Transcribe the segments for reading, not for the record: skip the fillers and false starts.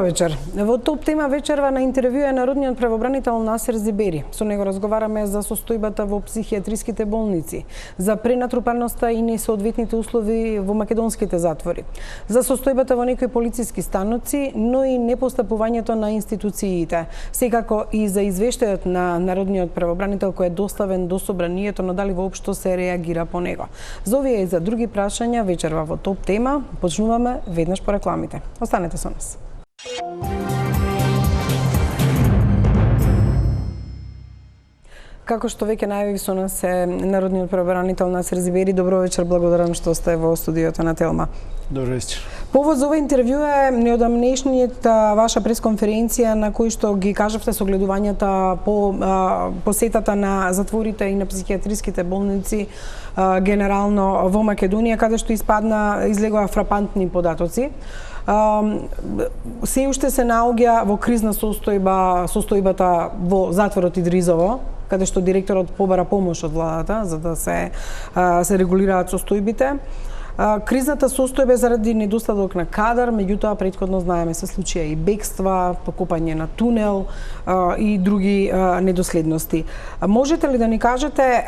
вечер. Во топ тема вечерва на интервју е народниот правобранител Насер Зибери. Со него разговараме за состојбата во психијатриските болници, за пренатрупаноста и несоодветните услови во македонските затвори, за состојбата во некои полициски станоци, но и непостапувањето на институциите. Секако и за извештајот на народниот правобранител кој е доставен до собранието, но дали воопшто се реагира по него. За овие и за други прашања вечерва во топ тема почнуваме веднаш по рекламите. Останете со нас. Како што веќе најавив, со нас е народниот правобранител Насер Зибери. Добро вечер, благодарам што сте во студиото на Телма. Добро вечер. Повод за ова интервју е неодамнешниот ваша пресконференција на кој што ги кажавте согледувањата по посетата на затворите и на психијатриските болници генерално во Македонија, каде што излегоа фрапантни податоци. Се уште се наоѓа во кризна состојбата во затворот Идризово, каде што директорот побара помош од владата за да се регулираат состојбите. Кризната состојба заради недостаток на кадар, меѓутоа претходно знаеме се случија и бегства, покопање на тунел и други недоследности. Можете ли да ни кажете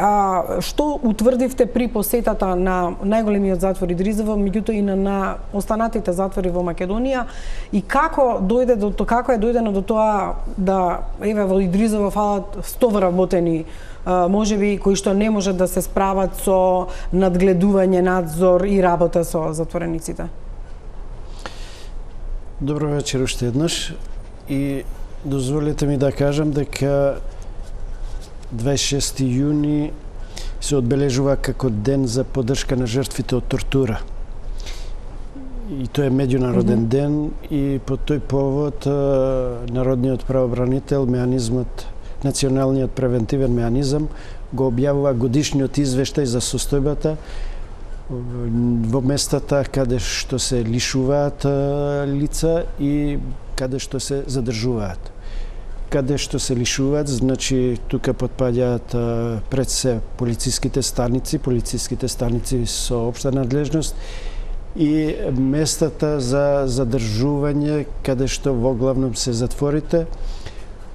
што утврдивте при посетата на најголемиот затвор Идризово, меѓутоа и на останатите затвори во Македонија, и како е дојдено до тоа да еве во Идризово фалат 100 вработени, можеби кои што не можат да се справат со надгледување, надзор и работа со затворениците? Добро вечер уште еднаш и дозволете ми да кажам дека 26 јуни се одбележува како ден за поддршка на жртвите од тортура. И тоа е меѓународен ден и по тој повод народниот правобранител, Националниот превентивен меанизам го објавува годишниот извештај за состојбата во местата каде што се лишуваат лица и каде што се задржуваат. Каде што се лишуваат, значи тука потпаѓаат пред се полициските станици со општа надлежност и местата за задржување каде што воглавном се затворите,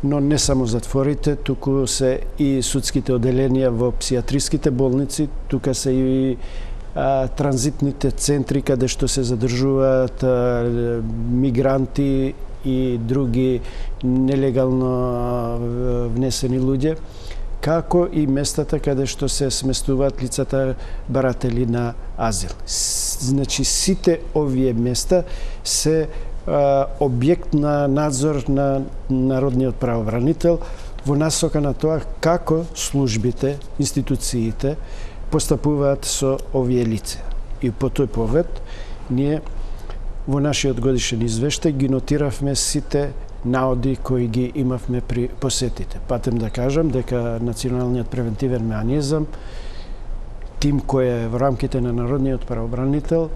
но не само затворите, туку се и судските оделенија во психијатриските болници, тука се и транзитните центри каде што се задржуваат мигранти и други нелегално внесени луѓе, како и местата каде што се сместуваат лицата баратели на азил. Значи сите овие места се објект на надзор на народниот правобранител во насока на тоа како службите, институциите постапуваат со овие лица. И по тој повод ние во нашиот годишен извештај ги нотиравме сите наоди кои ги имавме при посетите. Патем да кажам дека Националниот превентивен меанизам, тим кој е во рамките на народниот правобранител,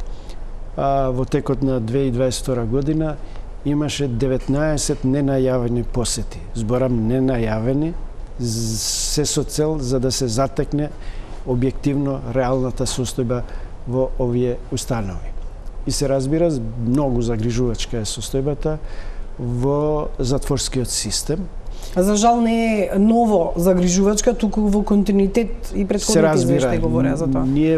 во текот на 2022 година имаше 19 ненајавени посети. Зборам ненајавени, се со цел за да се затекне објективно реалната состојба во овие установи. И се разбира, многу загрижувачка е состојбата во затворскиот систем. За жал не е ново загрижувачка, туку во континуитет и претходните извештаи говореа за тоа. Ние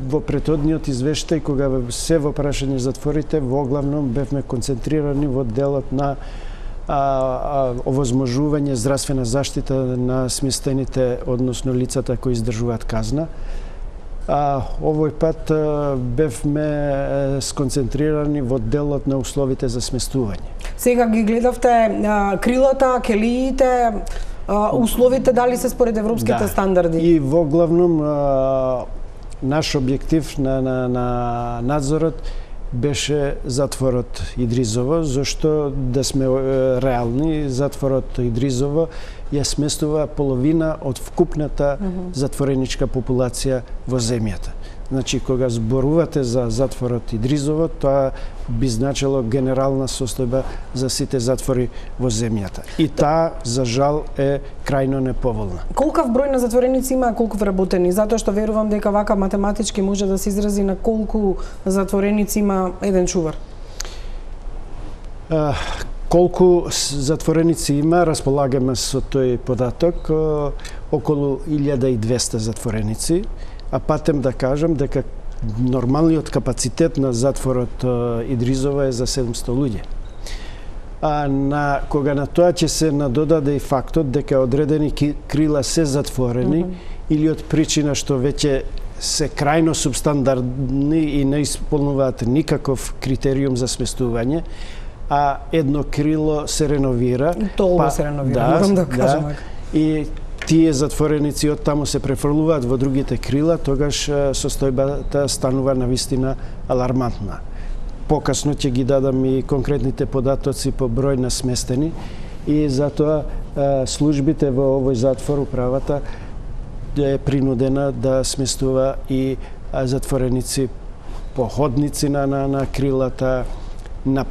во претходниот извештај, кога се во прашање затворите, воглавном бевме концентрирани во делот на овозможување здравствена заштита на сместените, односно лицата кои издржуваат казна. Овој пат бевме сконцентрирани во делот на условите за сместување. Сега ги гледавте крилата, келиите, условите дали се според европските стандарди? И воглавном наш објектив на надзорот беше затворот Идризово, зашто да сме реални, затворот Идризово ја сместува половина од вкупната затвореничка популација во земјата. Значи, кога зборувате за затворот Идризово, тоа би значило генерална состојба за сите затвори во земјата. И таа, за жал, е крајно неповолна. Колкав број на затвореници има, колку вработени? Затоа што верувам дека вака математички може да се изрази на колку затвореници има еден чувар. Колку затвореници има, располагаме со тој податок, околу 1200 затвореници, а патем да кажам дека нормалниот капацитет на затворот Идризово е за 700 луѓе. А кога на тоа ќе се надодаде и фактот дека одредени крила се затворени или од причина што веќе се крајно субстандардни и не исполнуваат никаков критериум за сместување, а едно крило се реновира. Толку се реновира, морам да кажам. И тие затвореници од таму се префрлуваат во другите крила, тогаш состојбата станува навистина алармантна. Покасно ќе ги дадам и конкретните податоци по број на сместени и затоа службите во овој затвор, управата е принудена да сместува и затвореници по ходници на крилата, на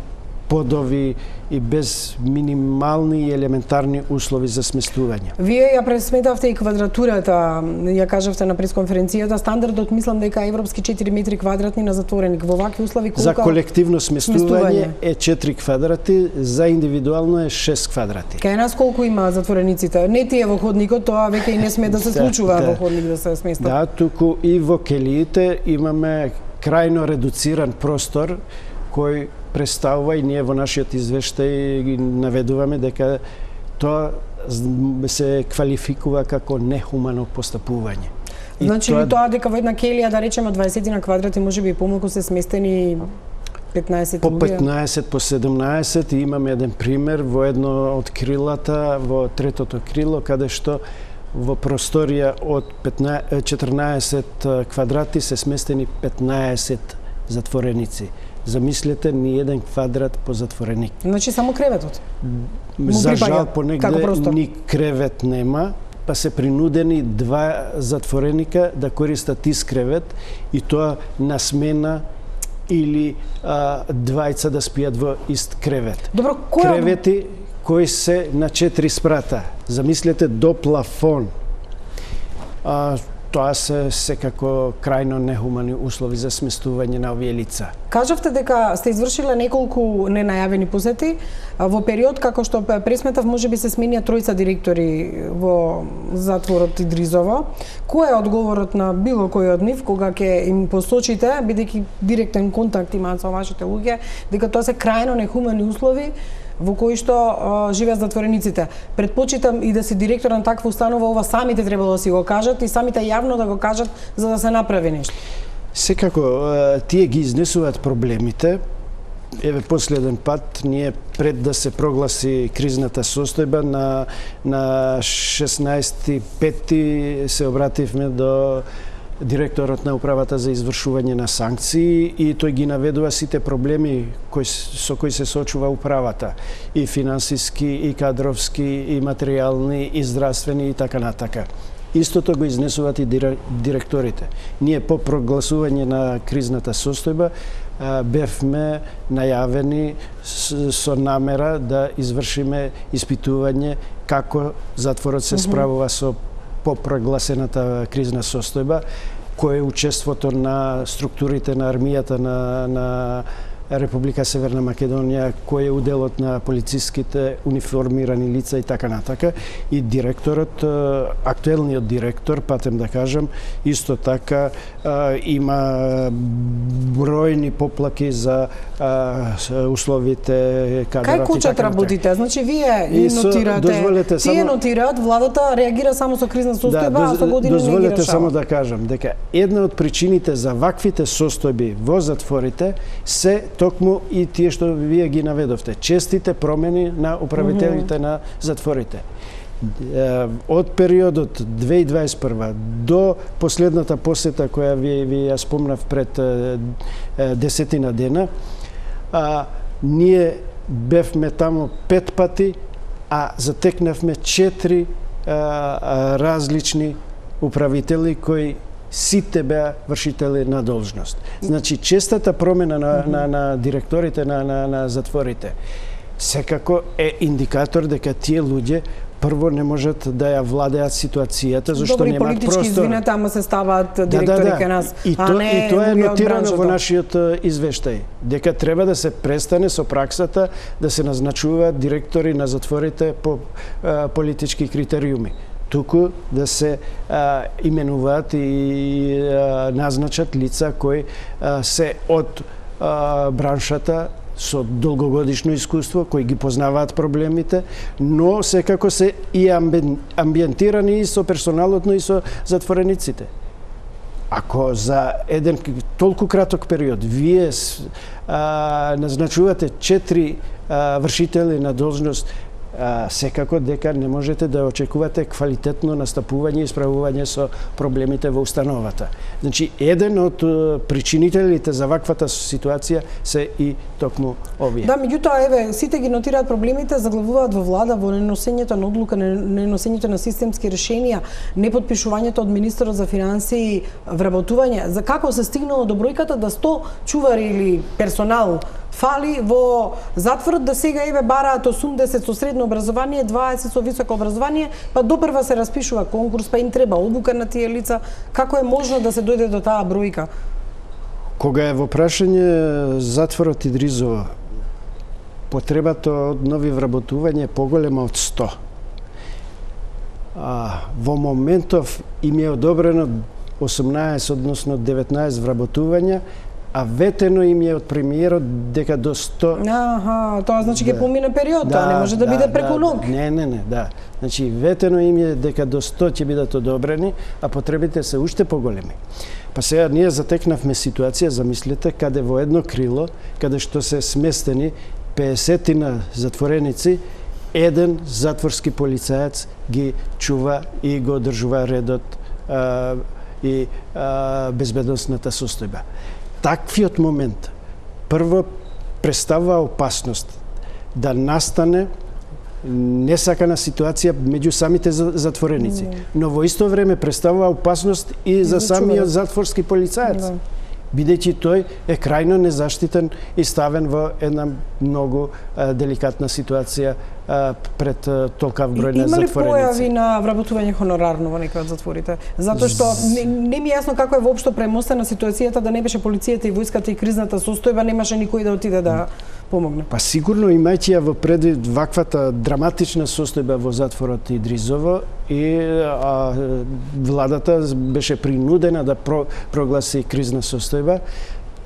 подови и без минимални и елементарни услови за сместување. Вие ја пресметавте и квадратурата, ја кажавте на пресконференцијата, стандардот мислам дека е европски 4 метри квадратни на затвореник. Во вакви услови колку за колективно сместување е 4 квадрати, за индивидуално е 6 квадрати. Кај нас колку има затворениците? Не тие во ходникот, тоа веќе и не сме да се случува во ходник да се сместат. Да, туку и во келиите имаме крајно редуциран простор кој представува и ние во нашиот извештај ги наведуваме дека тоа се квалификува како нехумано постапување. Значи ли тоа дека во една келија, да речеме 20 на квадрати, можеби и помалку се сместени 15 по 15, по 17, и имаме еден пример во едно од крилата, во третото крило, каде што во просторија од 14 квадрати се сместени 15 затвореници. Замислете, ни еден квадрат по затвореник. Значи само креветот? За жал понегде ни кревет нема, па се принудени 2 затвореника да користат ист кревет и тоа на смена или двајца да спијат во ист кревет. Добро, кревети кои се на 4 спрата. Замислете, до плафон. Тоа се секако крајно нехумани услови за сместување на овие лица. Кажавте дека сте извршиле неколку ненајавени посети во период како што пресметав, можеби се сменија 3 директори во затворот Идризово. Кој е одговорот на било кој од нив кога ќе им посочите, бидејќи директен контакт имаат со вашите луѓе, дека тоа се крајно нехумани услови во кои што живеат затворениците? Предпочитам и да си директор на таква установа, ова самите требало да си го кажат и самите јавно да го кажат за да се направи нешто. Секако, тие ги изнесуваат проблемите. Еве, последен пат, ние пред да се прогласи кризната состојба, на 16.5. се обративме до директорот на управата за извршување на санкции и тој ги наведува сите проблеми со кои се соочува управата, и финансиски, и кадровски, и материјални, и здравствени и така натака. Истото го изнесуваат и директорите. Ние по прогласување на кризната состојба бевме најавени со намера да извршиме испитување како затворот се справува со по прогласената кризна состојба, кој е учеството на структурите на армијата на Република Северна Македонија, кој е уделот на полициските униформирани лица и така натака. И директорот, актуелниот директор, патем да кажам, исто така има бројни поплаки за условите кадрат. Кај кучат работите? Значи вие нотирате, тие нотираат, владата реагира само со кризна состојба, а со години не ги решава. Дозволете само да кажам дека една од причините за ваквите состојби во затворите се токму и тие што вие ги наведовте. Честите промени на управителите на затворите. Од периодот 2021 до последната посета која ви ја спомнав пред 10 дена, ние бевме таму 5 пати, а затекнавме 4 различни управители кои сите беа вршители на должност. Значи, честата промена на директорите на затворите секако е индикатор дека тие луѓе прво не можат да ја владеат ситуацијата, зашто Добри немаат политички простор. извинете, ама се ставаат директори кај нас, И а не тоа е луѓе од нотирано во браншата. нашиот извештај, дека треба да се престане со праксата да се назначуваат директори на затворите по политички критериуми, туку да се именуваат и назначат лица кои се од браншата со долгогодишно искуство, кои ги познаваат проблемите, но секако се и амбиентирани и со персоналот, но и со затворениците. Ако за еден толку краток период вие назначувате 4 вршители на должност, секако дека не можете да очекувате квалитетно настапување и справување со проблемите во установата. Значи, еден од причинителите за ваквата ситуација се и токму овие. Да, меѓутоа, еве, сите ги нотираат проблемите, заглавуваат во влада, во неносењето на одлука, неносењето на системски решенија, неподпишувањето од министерот за финансии, вработување. За како се стигнало до бројката да 100 чувари или персонал фали во затворот, да сега еве бараат 80 со средно образование, 20 со високо образование, па допрва се распишува конкурс, па им треба обука на тие лица. Како е можно да се дојде до таа бројка? Кога е во прашање затворот Идризово, потребата од нови вработување е поголема од 100. Во моментов им е одобрено 18, односно 19 вработувања, а ветено им е од премиерот дека до 100... Аха, тоа значи ќе помине период, тоа не може да биде преку ног. Не, да. Значи, ветено им е дека до 100 ќе бидат одобрени, а потребите се уште поголеми. Па сега ние затекнавме ситуација, замислете, каде во едно крило, каде што се сместени 50 затвореници, еден затворски полицаец ги чува и го одржува редот и безбедносната состојба. Таквиот момент прво представува опасност да настане несакана ситуација меѓу самите затвореници, но во исто време представува опасност и за самиот затворски полицаец, бидејќи тој е крајно незаштитен и ставен во една многу деликатна ситуација пред толкав број на затвореници. Има ли појави на вработување хонорарно во некои од затворите? Затоа што не ми е јасно како е воопшто премостена ситуацијата, да не беше полицијата и војската и кризната состојба, немаше никој да отиде да помогне. Па сигурно имајќи ја во предвид ваквата драматична состојба во затворот Идризово и владата беше принудена да прогласи кризна состојба,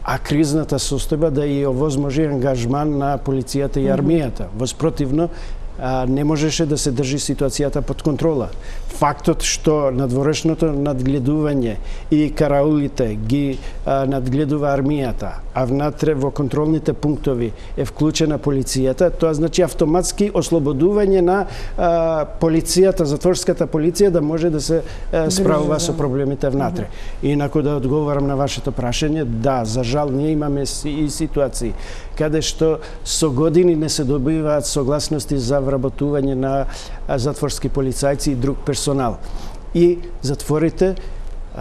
а кризната состојба да ја овозможи ангажман на полицијата и армијата. Воспротивно, не можеше да се држи ситуацијата под контрола. Фактот што надворешното надгледување и караулите ги надгледува армијата, а внатре во контролните пунктови е вклучена полицијата, тоа значи автоматски ослободување на полицијата, затворската полиција да може да се справува со проблемите внатре. Инаку да одговорам на вашето прашање, да, за жал ние имаме и ситуации каде што со години не се добиваат согласности за вработување на затворски полицајци и друг персонал. И затворите,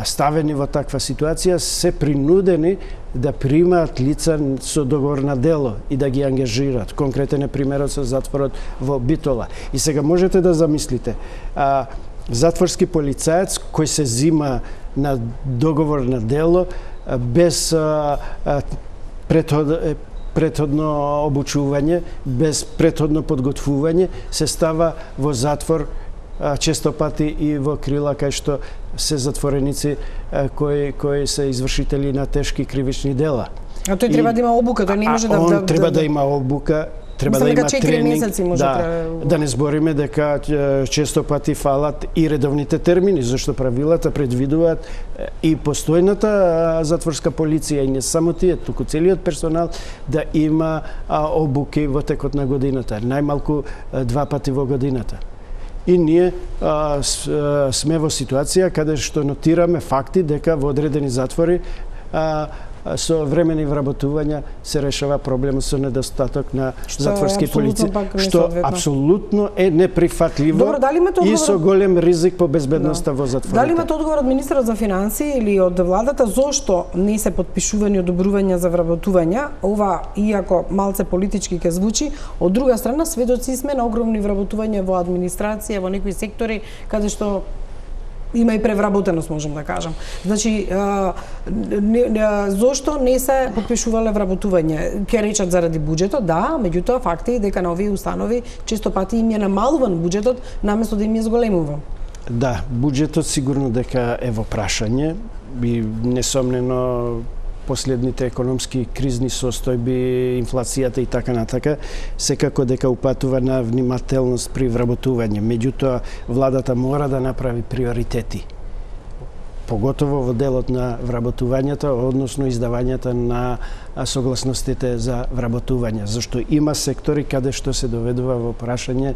ставени во таква ситуација, се принудени да примаат лица со договор на дело и да ги ангажираат. Конкретен е примерот со затворот во Битола. И сега можете да замислите, затворски полицаец кој се зима на договор на дело без претходно обучување, без претходно подготвување, се става во затвор често пати и во крила кај што се затвореници кои се извршители на тешки кривични дела. А тој треба да има обука, тој не може да... Он треба да има обука, треба да има тренинг, да не збориме дека често пати фалат и редовните термини, зашто правилата предвидуваат и постојната затворска полиција и не само тие, туку целиот персонал да има обуки во текот на годината, најмалку 2 пати во годината. И ние сме во ситуација каде што нотираме факти дека во одредени затвори со времени вработувања се решава проблемот со недостаток на затворски полици, што апсолутно е неприфатливо. Добро, дали имате одговор... и со голем ризик по безбедноста во затворите. Дали имате одговор од министерот за финансии или од владата зошто не се подпишувани одобрувања за вработувања? Ова, иако малце политички ке звучи, од друга страна сведоци сме на огромни вработувања во администрација, во некои сектори каде што има и превработеност, можем да кажам. Значи, зошто не се подпишувале вработување? Ке речат заради буџетот, да, меѓутоа факт е дека на овие установи често пати им е намалуван буџетот наместо да им е зголемува. Да, буџетот сигурно дека е во прашање и несомнено последните економски кризни состојби, инфлацијата и така натака, секако дека упатува на внимателност при вработување. Меѓутоа, владата мора да направи приоритети. Поготово во делот на вработувањето, односно издавањето на согласностите за вработување, зашто има сектори каде што се доведува во прашање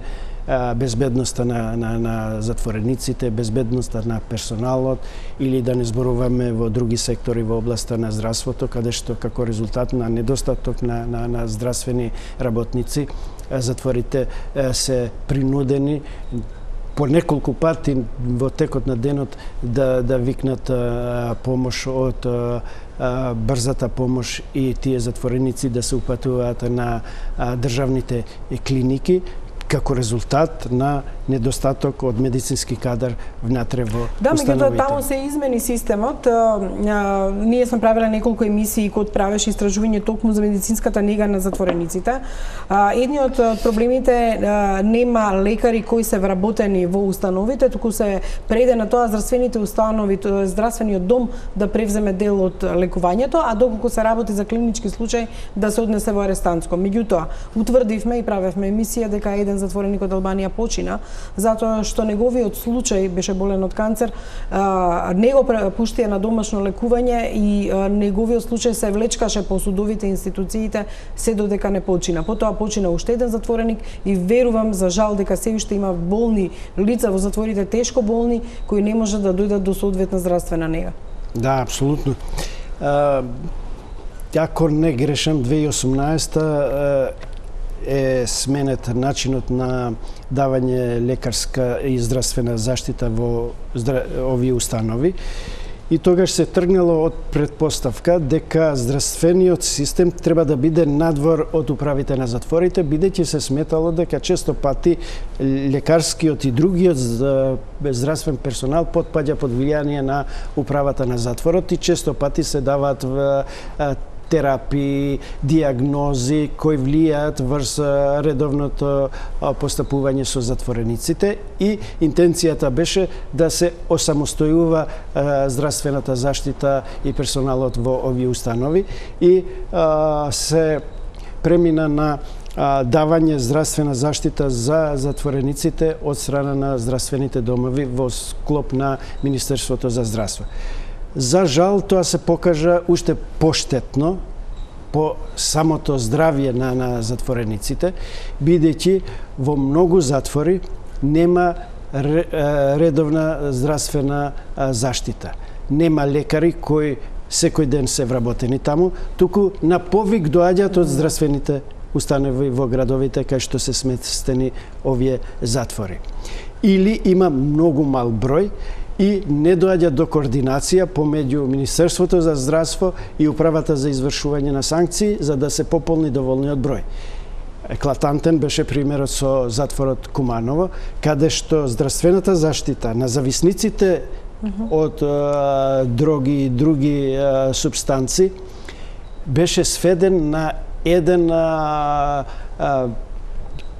безбедноста на затворениците, безбедноста на персоналот, или да не зборуваме во други сектори во областа на здравството, каде што како резултат на недостаток на здравствени работници, затворите се принудени по неколку пати во текот на денот да викнат помош од брзата помош и тие затвореници да се упатуваат на државните клиники, како резултат на недостаток од медицински кадар внатре во установите. Да, меѓутоа таму се измени системот. Ние сме правеле неколку емисии кои правеше истражување токму за медицинската нега на затворениците. Едниот од проблемите нема лекари кои се вработени во установите, туку се преде на тоа здравствените установи, здравствениот дом да превземе дел од лекувањето, а доколку се работи за клинички случај да се однесе во арестантско. Меѓутоа, утврдивме и правевме емисија дека еден затвореник од Албанија почина затоа што неговиот случај беше болен од канцер, него пуштија на домашно лекување и неговиот случај се влечкаше по судовите институциите се додека не почина. Потоа почина уште еден затвореник и верувам за жал дека се уште има болни лица во затворите, тешко болни, кои не можат да дојдат до соодветна здравствена нега. Да, апсолутно. Ако не грешам, 2018 е сменет начинот на давање лекарска и здравствена заштита во овие установи. И тогаш се тргнало од предпоставка дека здравствениот систем треба да биде надвор од управите на затворите, бидејќи се сметало дека често пати лекарскиот и другиот здравствен персонал потпаѓа под влијание на управата на затворот и често пати се даваат терапии, диагнози кои влијаат врз редовното постапување со затворениците и интенцијата беше да се осамостојува здравствената заштита и персоналот во овие установи и се премина на давање здравствена заштита за затворениците од страна на здравствените домови во склоп на Министерството за здравство. За жал, тоа се покажа уште поштетно по самото здравје на затворениците, бидејќи во многу затвори нема редовна здравствена заштита. Нема лекари кои секој ден се вработени таму, туку на повик доаѓаат од здравствените установи во градовите кај што се сместени овие затвори. Или има многу мал број и не доаѓа до координација помеѓу Министерството за здравство и Управата за извршување на санкции за да се пополни доволниот број. Еклатантен беше примерот со затворот Куманово, каде што здравствената заштита на зависниците од дроги и други супстанци беше сведен на еден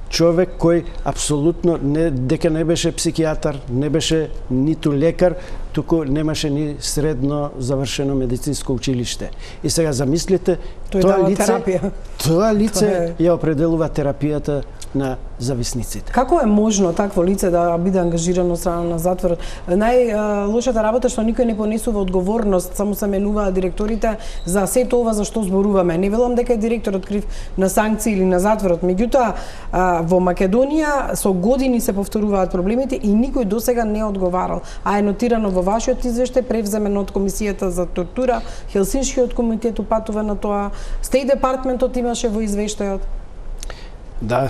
човек кој апсолутно дека не беше психијатар, не беше ниту лекар, туку немаше ни средно завршено медицинско училиште. И сега замислите, тоа лице ја определува терапијата на зависниците. Како е можно такво лице да биде ангажирано од страна на затворот? Најлошата работа што никој не понесува одговорност, само се менуваат директорите за сето ова за што зборуваме. Не велам дека е директорот крив на санкции или на затворот, меѓутоа во Македонија со години се повторуваат проблемите и никој досега не одговарал. А е нотирано во вашиот извештај, превземен од Комисијата за тортура, Хелсиншкиот комитет упатува на тоа, Стејт департментот имаше во извештајот. Да,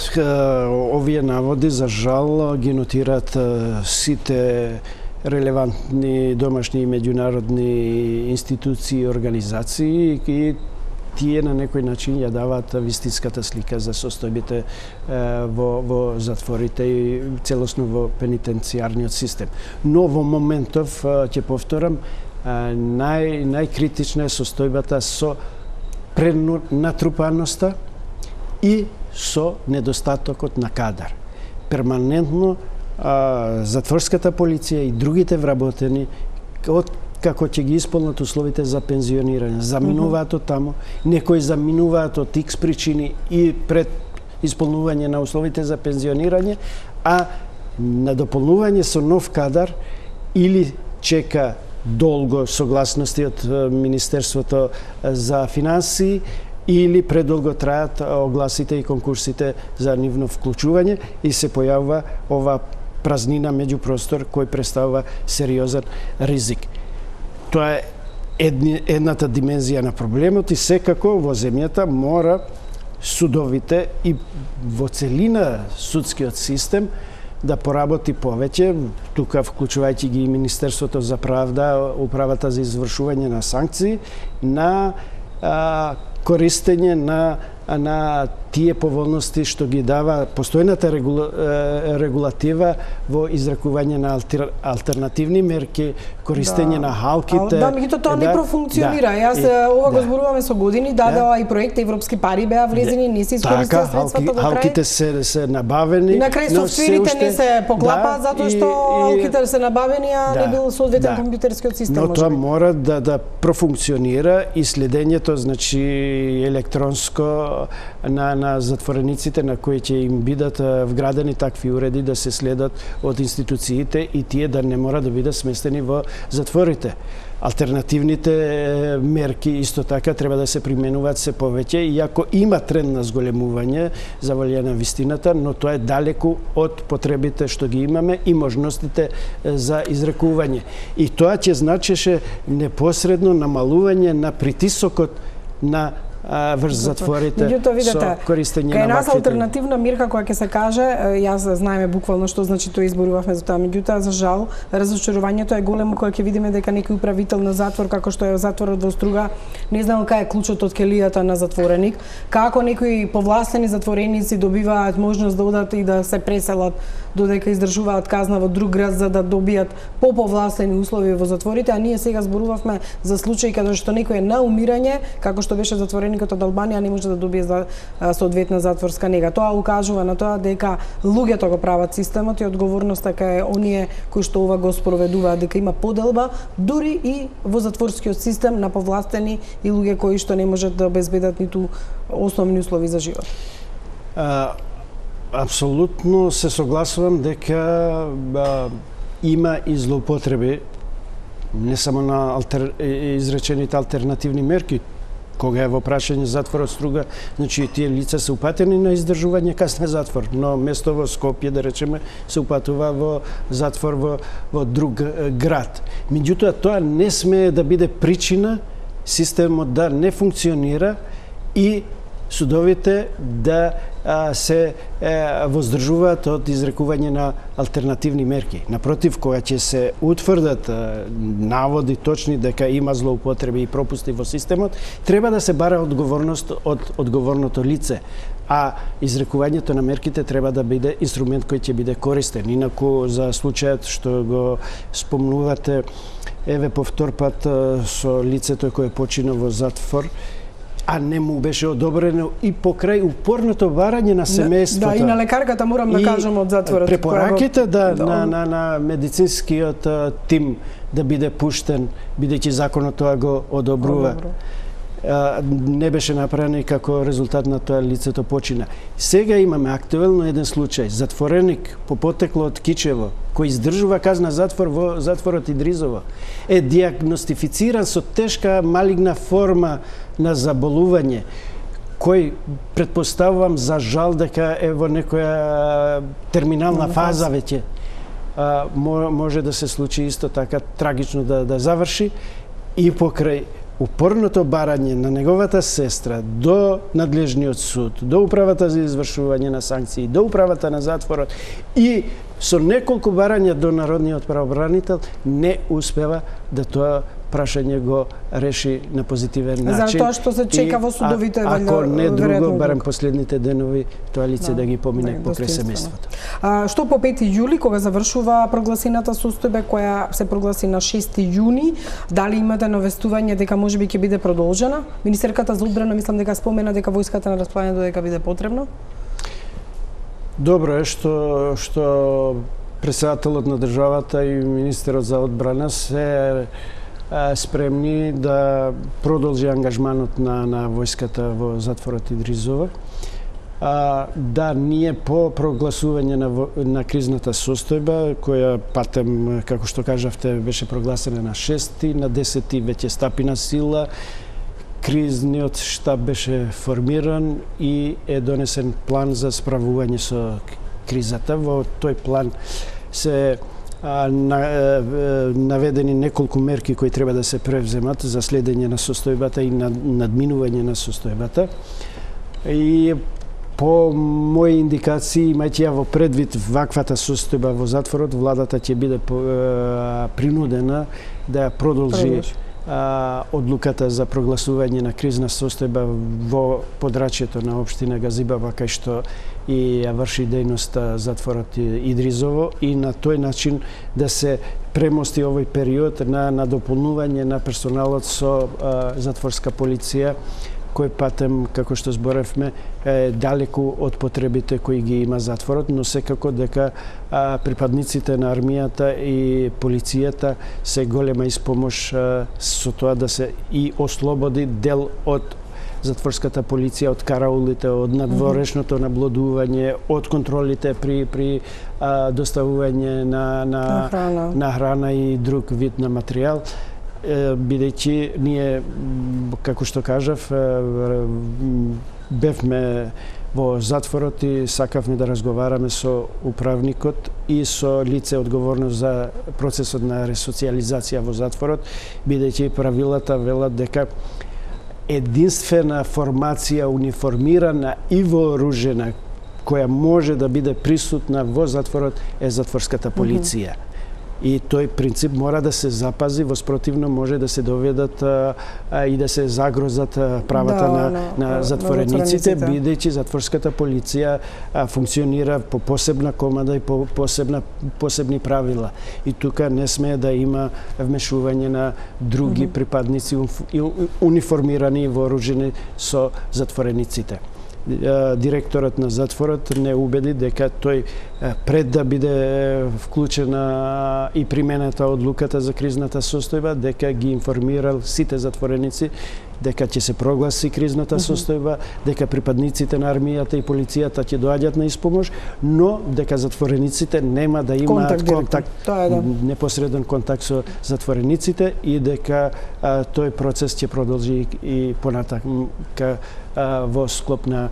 овие наводи за жал ги нотираат сите релевантни домашни и меѓународни институции и организации и тие на некој начин ја даваат вистинската слика за состојбите во затворите и целосно во пенитенцијарниот систем. Но во моментов, ќе повторам, најкритична е состојбата со пренатрупаноста и со недостатокот на кадар. Перманентно затворската полиција и другите вработени како ќе ги исполнат условите за пензионирање, заминуваат од таму, некои заминуваат од икс причини и пред исполнување на условите за пензионирање, а на дополнување со нов кадар или чека долго согласности од Министерството за финансии или предолго траат огласите и конкурсите за нивно вклучување и се појавува ова празнина меѓу простор кој представува сериозен ризик. Тоа е едната димензија на проблемот и секако во земјата мора судовите и во целина судскиот систем да поработи повеќе, тука вклучувајќи ги и Министерството за правда, управата за извршување на санкции, на користење на тие поволности што ги дава постојната регулатива во изрекување на алтернативни мерки, користење на халките. Да, меѓутоа тоа не профункционира. Јас ова го зборуваме со години, и проекти европски пари беа влезени, не се искористија средствата до крај. Халките се набавени. И на крај софтверите не се поклапаат затоа што халките се набавени, а не бил соодветен компјутерскиот систем. Но тоа мора да профункционира и следењето, значи електронско на затворениците на кои ќе им бидат вградени такви уреди да се следат од институциите и тие да не мора да бидат сместени во затворите. Алтернативните мерки исто така треба да се применуваат се повеќе, иако има тренд на зголемување за волја на вистината, но тоа е далеку од потребите што ги имаме и можностите за изрекување. И тоа ќе значеше непосредно намалување на притисокот на врз затворите со користење на ваквите. Кај нас алтернативна мирка која ќе се каже, јас знаеме буквално што значи тоа, изборувавме за тоа, меѓутоа за жал разочарувањето е големо кога ќе видиме дека некој управител на затвор како што е затворот во Струга не знал кај е клучот од келијата на затвореник, како некои повластени затвореници добиваат можност да одат и да се преселат додека издржуваат казна во друг град за да добијат поповластени услови во затворите, а ние сега зборувавме за случаи каде што некој е на умирање, како што беше затвореникот од Албанија, не може да добие соодветна затворска нега. Тоа укажува на тоа дека луѓето го прават системот и одговорноста кај оние кои што ова го спроведуваат, дека има поделба дури и во затворскиот систем на повластени и луѓе кои што не можат да обезбедат ниту основни услови за живот. Апсолутно се согласувам дека има и злоупотреби не само на изречените алтернативни мерки. Кога е во прашање затворот Струга, значи тие лица се упатени на издржување касна затвор, но место во Скопје, да речеме, се упатува во затвор во друг град. Меѓутоа, тоа не смее да биде причина системот да не функционира и судовите да се воздржуваат од изрекување на алтернативни мерки. Напротив, кога ќе се утврдат наводи точни дека има злоупотреби и пропусти во системот, треба да се бара одговорност од одговорното лице, а изрекувањето на мерките треба да биде инструмент кој ќе биде користен. Инаку, за случајот што го спомнувате, еве по втор пат со лицето кој почина во затвор, а не му беше одобрено и покрај упорното барање на семејството. Да, и на лекарката морам да кажам од затворот. Препораките на медицинскиот тим да биде пуштен, бидејќи законот тоа го одобрува. не беше направено и како резултат на тоа лицето почина. Сега имаме актуелно еден случај. Затвореник по потекло од Кичево, кој издржува казна затвор во затворот Идризово, е диагностифициран со тешка малигна форма на заболување, кој предпоставувам за жал дека е во некоја терминална фаза веќе. Може да се случи исто така трагично да заврши и покрај упорното барање на неговата сестра до надлежниот суд, до управата за извршување на санкции, до управата на затворот и со неколку барања до народниот правобранител не успева да тоа прашање го реши на позитивен начин. Затоа што се чека во судовите, ако не друго, барем последните денови тоа лице да ги помине покрај семејството. Што по 5 јули, кога завршува прогласената состојба која се прогласи на 6 јуни, дали имате навестување дека можеби ќе биде продолжена? Министерката за одбрана мислам дека спомена дека војската на располагање дека биде потребно. Добро е што претседателот на државата и министерот за одбрана се спремни да продолжи ангажманот на војската во затворот Идризово. Да, ние по прогласување на кризната состојба, која патем, како што кажавте, беше прогласена на 6, на 10 веќе стапи на сила, кризниот штаб беше формиран и е донесен план за справување со кризата. Во тој план се наведени неколку мерки кои треба да се превземат за следење на состојбата и надминување на состојбата. И по мои индикации, имајќи ја во предвид ваквата состојба во затворот, владата ќе биде принудена да продолжи одлуката за прогласување на кризна состојба во подрачјето на општина Газибаба, кај што и ја врши дејноста затворот Идризово, и на тој начин да се премости овој период на дополнување на персоналот со затворска полиција, кој патем, како што зборевме, е далеку од потребите кои ги има затворот, но секако дека припадниците на армијата и полицијата се голема испомош со тоа да се и ослободи дел од затворската полиција, од караулите, од надворешното наблюдување, од контролите при доставување на храна и друг вид на материјал, бидејќи ние, како што кажав, бевме во затворот и сакавме да разговараме со управникот и со лице одговорно за процесот на ресоциализација во затворот, бидејќи правилата велат дека единствена формација униформирана и вооружена која може да биде присутна во затворот е затворската полиција. И тој принцип мора да се запази, во спротивно може да се доведат и да се загрозат правата на затворениците, бидејќи затворската полиција функционира по посебна команда и по посебни правила. И тука не смее да има вмешување на други припадници униформирани и вооружени со затворениците. Директорот на затворот не убеди дека тој пред да биде вклучена и примената одлуката за кризната состојба, дека ги информирал сите затвореници дека ќе се прогласи кризната состојба, дека припадниците на армијата и полицијата ќе доаѓат на испомош, но дека затворениците нема да имаат контакт, непосреден контакт со затворениците и дека тој процес ќе продолжи и понатака во склоп на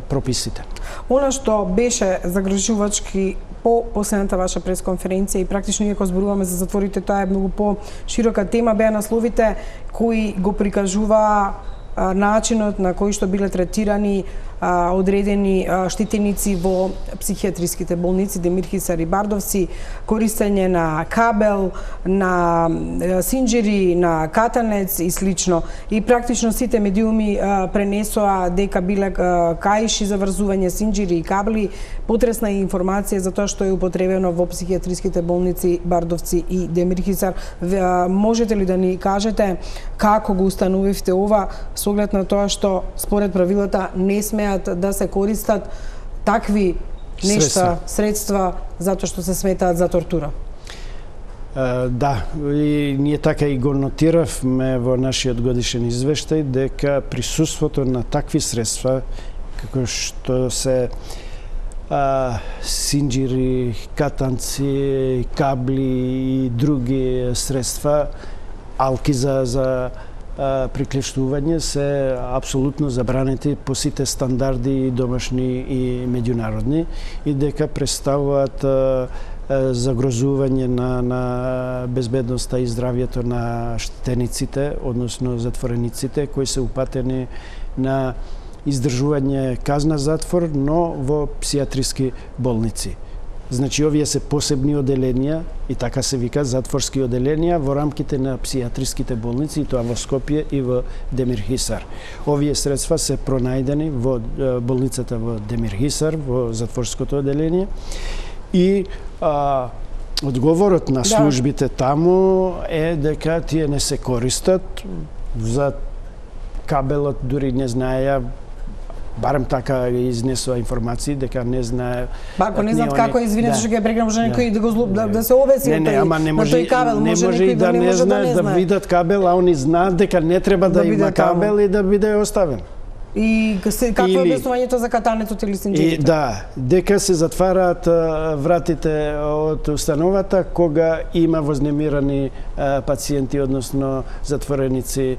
прописите. Она што беше загрижувачки по последната ваша пресконференција и практично иако зборуваме за затворите, тоа е многу по-широка тема, беа насловите кои го прикажуваа начинот на кој што биле третирани одредени штитеници во психијатриските болници Демир Хисар и Бардовци, користење на кабел, на синџери, на катанец и слично. И практично сите медиуми пренесоа дека биле каиши за врзување синџери и кабли. Потресна е информација за тоа што е употребено во психијатриските болници Бардовци и Демир Хисар. Можете ли да ни кажете како го установивте ова, со оглед на тоа што според правилата не смеат да се користат такви нешта, средства, затоа што се сметаат за тортура? Да, и ние така и го нотиравме во нашиот годишен извештај дека присуството на такви средства како што се синџири, катанци, кабли и други средства, алки за приклучување се апсолутно забранети по сите стандарди домашни и меѓународни и дека представуваат загрозување на безбедноста и здравјето на штетениците, односно затворениците кои се упатени на издржување казна затвор, но во психијатриски болници. Значи, овие се посебни оделенија, и така се вика затворски оделенија во рамките на психијатриските болници, и тоа во Скопје и во Демир Хисар. Овие средства се пронајдени во болницата во Демир Хисар, во затворското оделение, и одговорот на службите таму е дека тие не се користат за кабелот, дури не знаеја, барем така изнесува информации дека не знае. Ако не знаат како извинете што ќе прекинам, може некој да се овеси на тој кабел, може некој да не знае, да видат кабел, а они знаат дека не треба да има кабел и да биде оставен. И какво е објаснувањето за катанецот или синџирите? Да, дека се затвараат вратите од установата кога има вознемирани пациенти, односно затвореници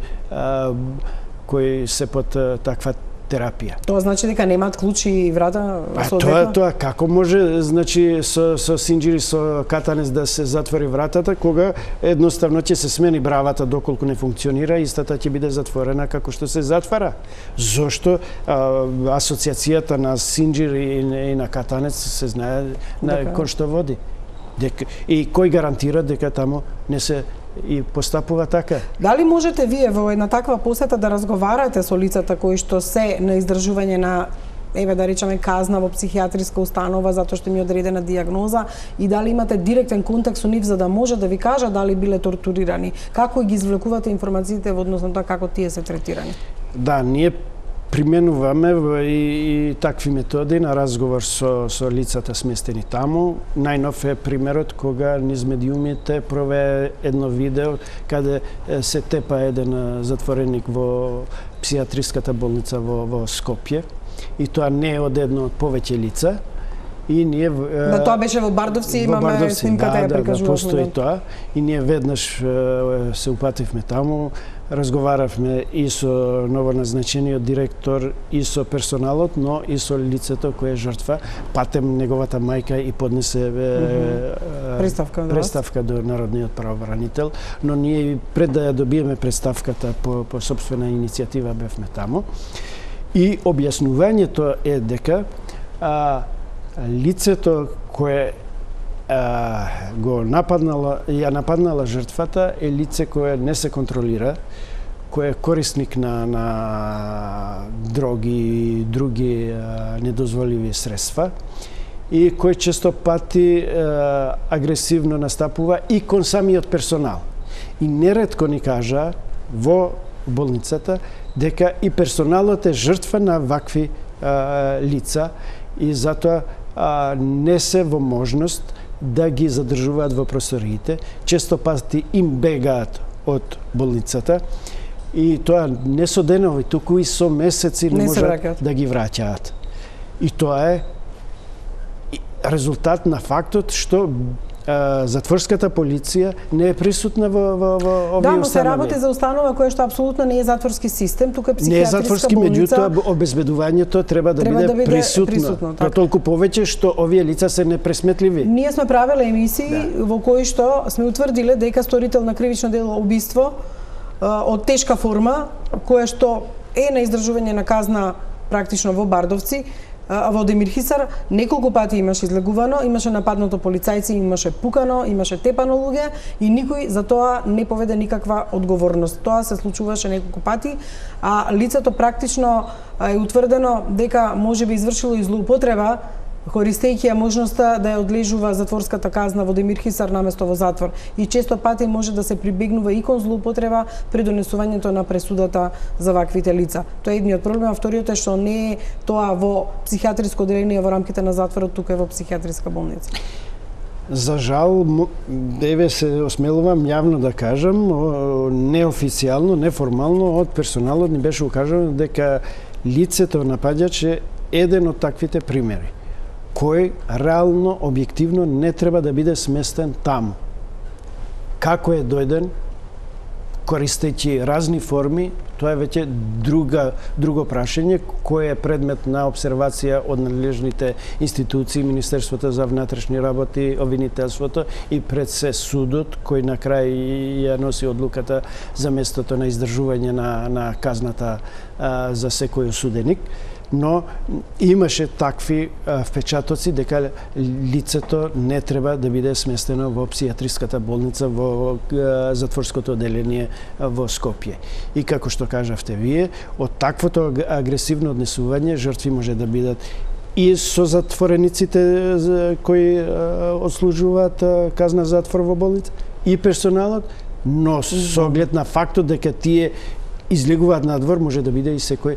кои се под таква терапија. Тоа значи дека немаат клучи и врата соодветно? Тоа како може, значи со синџири, со катанец да се затвори вратата кога едноставно ќе се смени бравата доколку не функционира, истата ќе биде затворена како што се затвара. Зошто асоциацијата на синџири и на катанец се знае на кој што води. И кој гарантира дека таму не се и постапува така. Дали можете вие во една таква посета да разговарате со лицата кои што се на издржување на, еве да речеме, казна во психијатриска установа затоа што им е одредена дијагноза, и дали имате директен контакт со нив за да може да ви кажа дали биле тортурирани? Како ги извлекувате информациите во однос на тоа како тие се третирани? Да, ние применуваме и такви методи на разговор со лицата сместени таму. Најнов е примерот кога низ медиумите прове едно видео каде се тепа еден затвореник во психијатриската болница во Скопје, и тоа не е од едно од повеќе лица. И ние тоа беше во Бардовци, имаме снимката ја прикажувавме. Да, постои тоа. И ние веднаш се упативме таму, разговаравме и со новоназначениот директор, и со персоналот, но и со лицето кое е жртва. Патем неговата мајка и поднесе представка до Народниот правобранител, но ние пред да ја добиеме представката по собствена иницијатива бевме таму. И објаснувањето е дека лицето кое ја нападнала жртвата е лице кое не се контролира, кој е корисник на дроги и други недозволиви средства и кој често пати агресивно настапува и кон самиот персонал. И неретко ни кажа во болницата дека и персоналот е жртва на вакви лица и затоа не се во можност да ги задржуваат во просториите. Често пати им бегаат од болницата и тоа не со денови, туку и со месеци не можат да ги враќаат. И тоа е резултат на фактот што затворската полиција не е присутна во овие установи. Да, но се работи за установа која што апсолутно не е затворски систем, тука е психијатриска болница. Не е затворски, меѓутоа обезбедувањето треба да биде присутно. Така. Толку повеќе што овие лица се непресметливи. Ние сме правеле емисии во кои што сме утврдиле дека сторител на кривично дело убиство од тешка форма, која што е на издржување на казна практично во Бардовци, во Демир Хисар, неколку пати имаше излегувано, имаше нападнато полицајци, имаше пукано, имаше тепано луѓе и никој за тоа не поведе никаква одговорност. Тоа се случуваше неколку пати, а лицето практично е утврдено дека можеби извршило и злоупотреба користејќи ја можноста да ја одлежува затворската казна во Демир Хисар наместо во затвор. И често пати може да се прибегнува и кон злоупотреба при донесувањето на пресудата за ваквите лица. Тоа е едниот проблем, а вториот е што не е тоа во психијатриско оделение во рамките на затворот, тука е во психијатриска болница. За жал, еве се осмелувам јавно да кажам, неофицијално, неформално од персоналот ни беше укажано дека лицето напаѓач е еден од таквите примери, кој реално, објективно не треба да биде сместен таму. Како е дојден, користејќи разни форми, тоа е веќе друго прашање кое е предмет на обсервација од надлежните институции, Министерството за внатрешни работи, обвинителството и пред се судот кој на крај ја носи одлуката за местото на издржување на казната за секој осуденик. Но имаше такви впечатоци дека лицето не треба да биде сместено во психијатриската болница во затворското одделение во Скопје. И како што кажавте вие, од таквото агресивно однесување жртви може да бидат и со затворениците кои отслужуваат казна затвор во болница, и персоналот, но со оглед на фактот дека тие излегуваат надвор, може да биде и секој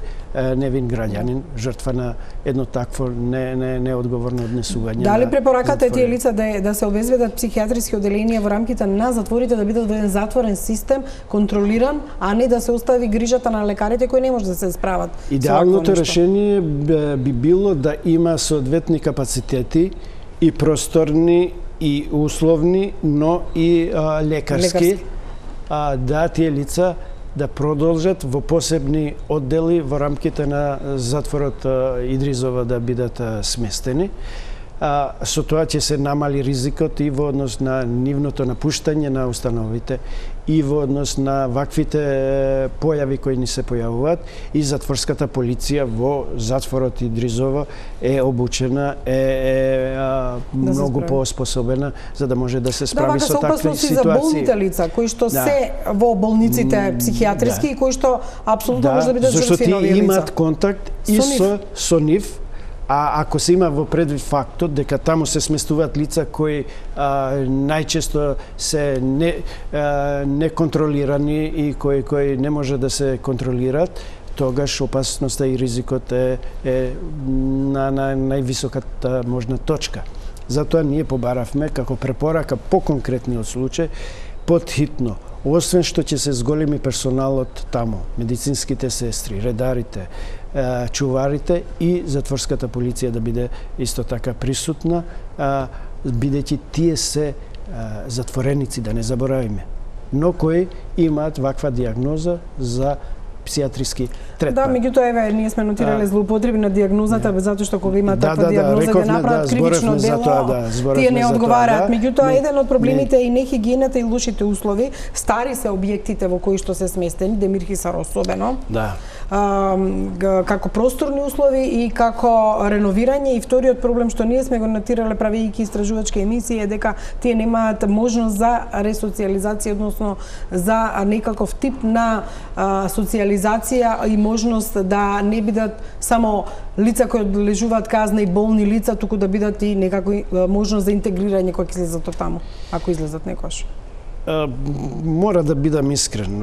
невин граѓанин жртва на едно такво неодговорно однесување. Дали препоракате тие лица да се обезведат психијатриски одделенија во рамките на затворите, да бидат во еден затворен систем, контролиран, а не да се остави грижата на лекарите кои не може да се справат? Идеалното решение би било да има соодветни капацитети и просторни и условни, но и лекарски. Да, тие лица да продолжат во посебни оддели во рамките на затворот Идризово да бидат сместени. Со тоа ќе се намали ризикот и во однос на нивното напуштање на установите и во однос на ваквите појави кои ни се појавуваат, и затворската полиција во затворот Идризово е обучена, многу пооспособена за да може да се справи со такви ситуации. За болните лица кои што се во болниците психијатриски и кои што апсолутно може да бидат жртви на овие лица. Зашто имаат контакт и со нив. А ако се има во предвид фактот дека таму се сместуваат лица кои најчесто се неконтролирани и кои не може да се контролираат, тогаш опасноста и ризикот е на највисоката можна точка. Затоа ние побаравме како препорака по конкретниот случај потхитно, освен што ќе се зголеми персоналот таму, медицинските сестри, редарите, чуварите и затворската полиција да биде исто така присутна, бидејќи тие се затвореници, да не заборавиме, но кои имаат ваква диагноза за психијатриски третман. Да, меѓутоа еве ние сме нотирале злоупотреби на диагнозата затоа што кога има таква диагноза да направат кривично дело, тие не одговараат. Меѓутоа еден од проблемите е и нехигиената и лошите услови, стари се објектите во кои што се сместени, Демир Хисар особено. Да. Како просторни услови и како реновирање, и вториот проблем што ние сме го нотирале правејќи истражувачки емисии е дека тие немаат можност за ресоциализација, односно за некаков тип на социализација и можност да не бидат само лица кои одлежуваат казна и болни лица, туку да бидат и некако можност за интегрирање кога ќе излезат од таму, ако излезат некош. Мора да бидам искрен.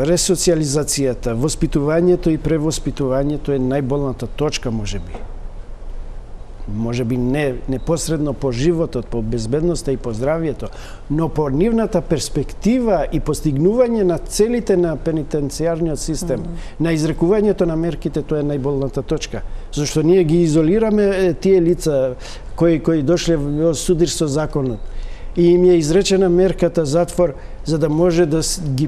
Ресоциализацијата, воспитувањето и превоспитувањето е најболната точка, можеби. Можеби не непосредно по животот, по безбедноста и по здравието, но по нивната перспектива и постигнување на целите на пенитенцијарниот систем, на изрекувањето на мерките, тоа е најболната точка. Зашто ние ги изолираме тие лица кои дошле во судир со законот и им е изречена мерката затвор за да може да ги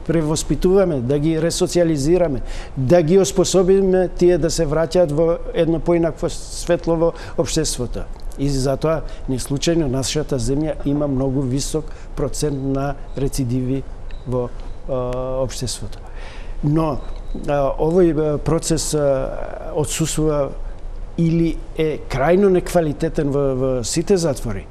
превоспитуваме, да ги ресоциализираме, да ги оспособиме тие да се враќаат во едно поинакво светло во општеството. И затоа, не случајно, нашата земја има многу висок процент на рецидиви во општеството. Но овој процес отсутствува или е крајно неквалитетен во сите затвори,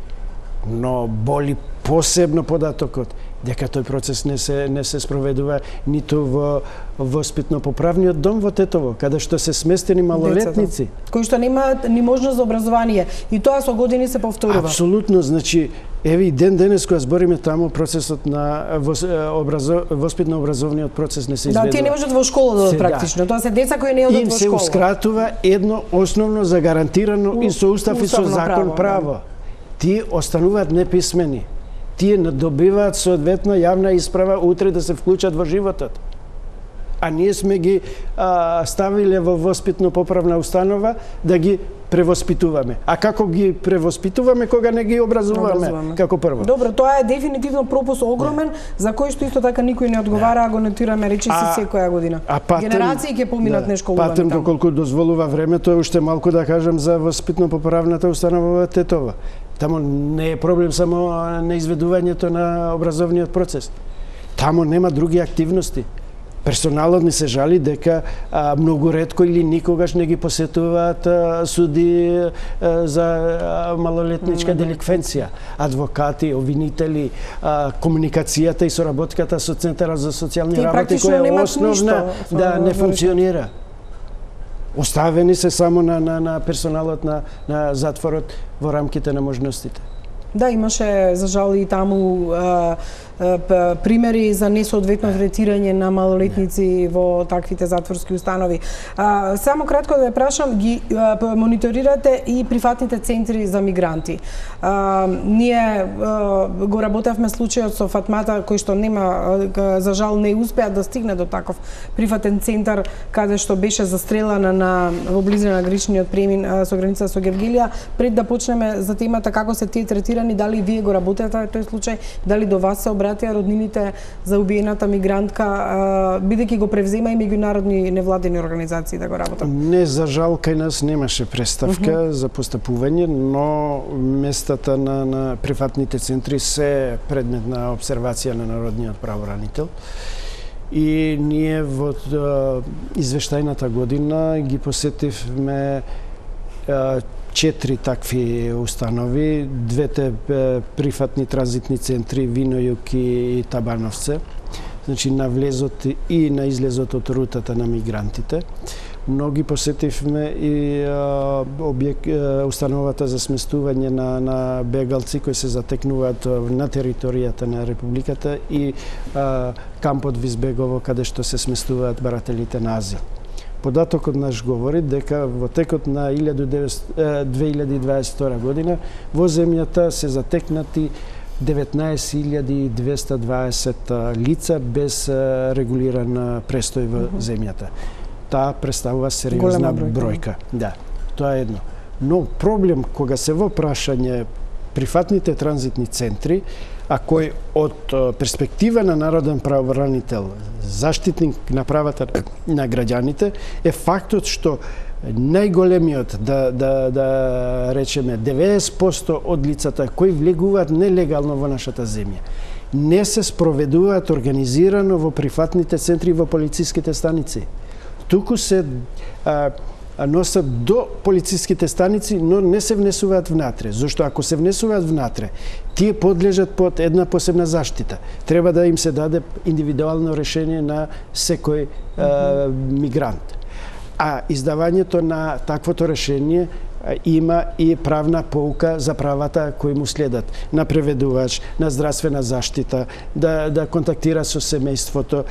но боли посебно податокот дека тој процес не се спроведува ниту во воспитно-поправниот дом во Тетово, каде што се сместени малолетници кои што немаат ни можност за образование, и тоа со години се повторува. Апсолутно, значи еве и денес кога збориме таму, процесот на воспитно-образовниот процес не се изведува. Да, тие не можат во школа да одат практично. Тоа се деца кои не одат во школа. Им се ускратува едно основно загарантирано и со устав и со закон право. тие остануваат неписмени. Тие не добиваат соодветна јавна исправа утре да се вклучат во животот. А ние сме ги ставиле во воспитно-поправна установа да ги превоспитуваме. А како ги превоспитуваме кога не ги образуваме како прво? Добро, тоа е дефинитивно пропус огромен за кој што исто така никој не одговара, а го нотираме речиси секоја година. Генерации ќе поминат нешколувани таму. Патем доколку дозволува времето е уште малку да кажам за воспитно-поправната установа во Тетово. Таму не е проблем само на изведувањето на образовниот процес. Таму нема други активности. Персоналот ни се жали дека многу ретко или никогаш не ги посетуваат суди за малолетничка деликвенција, адвокати, обвинители, комуникацијата и соработката со Центарот за социјални работи која е основна не функционира. Оставени се само на персоналот на затворот во рамките на можностите. Да, имаше за жал и таму примери за несоодветно третирање на малолетници во таквите затворски установи. Само кратко да ја прашам, ги мониторирате и прифатните центри за мигранти. Ние го работевме случајот со Фатмата, кој што нема, за жал не успеа да стигне до таков прифатен центар, каде што беше застрелана во близина на граничниот премин со граница со Гевгелија. Пред да почнеме за темата како се тие третирани, дали вие го работите тој случај, дали до вас се обратија роднините за убиената мигрантка, бидејќи го превзема и меѓународни невладени организации да го работат? Не, за жал кај нас немаше преставка за постапување, но местата на прифатните центри се предмет на обсервација на Народниот правобранител. И ние во извештајната година ги посетивме 4 такви установи, двете прифатни транзитни центри Винојук и Табановце, значи на влезот и на излезот од рутата на мигрантите. Но ги посетивме и установата за сместување на бегалци кои се затекнуваат на територијата на Републиката и кампот Визбегово каде што се сместуваат барателите на азил. Податокот наш говори дека во текот на 2022 година во земјата се затекнати 19.220 лица без регулиран престој во земјата. Таа представува сериозна бројка. Да, тоа е едно. Но проблем кога се во прашање прифатните транзитни центри, а кој од перспектива на народен правобранител, заштитник на правата на граѓаните, е фактот што најголемиот, да речеме, 90% од лицата кои влегуваат нелегално во нашата земја, не се спроведуваат организирано во прифатните центри во полициските станици. Туку се носат до полициските станици, но не се внесуваат внатре. Зошто ако се внесуваат внатре, тие подлежат под една посебна заштита. Треба да им се даде индивидуално решение на секој мигрант. А издавањето на таквото решение има и правна поука за правата кои му следат на преведувач, на здравствена заштита, да контактира со семејството,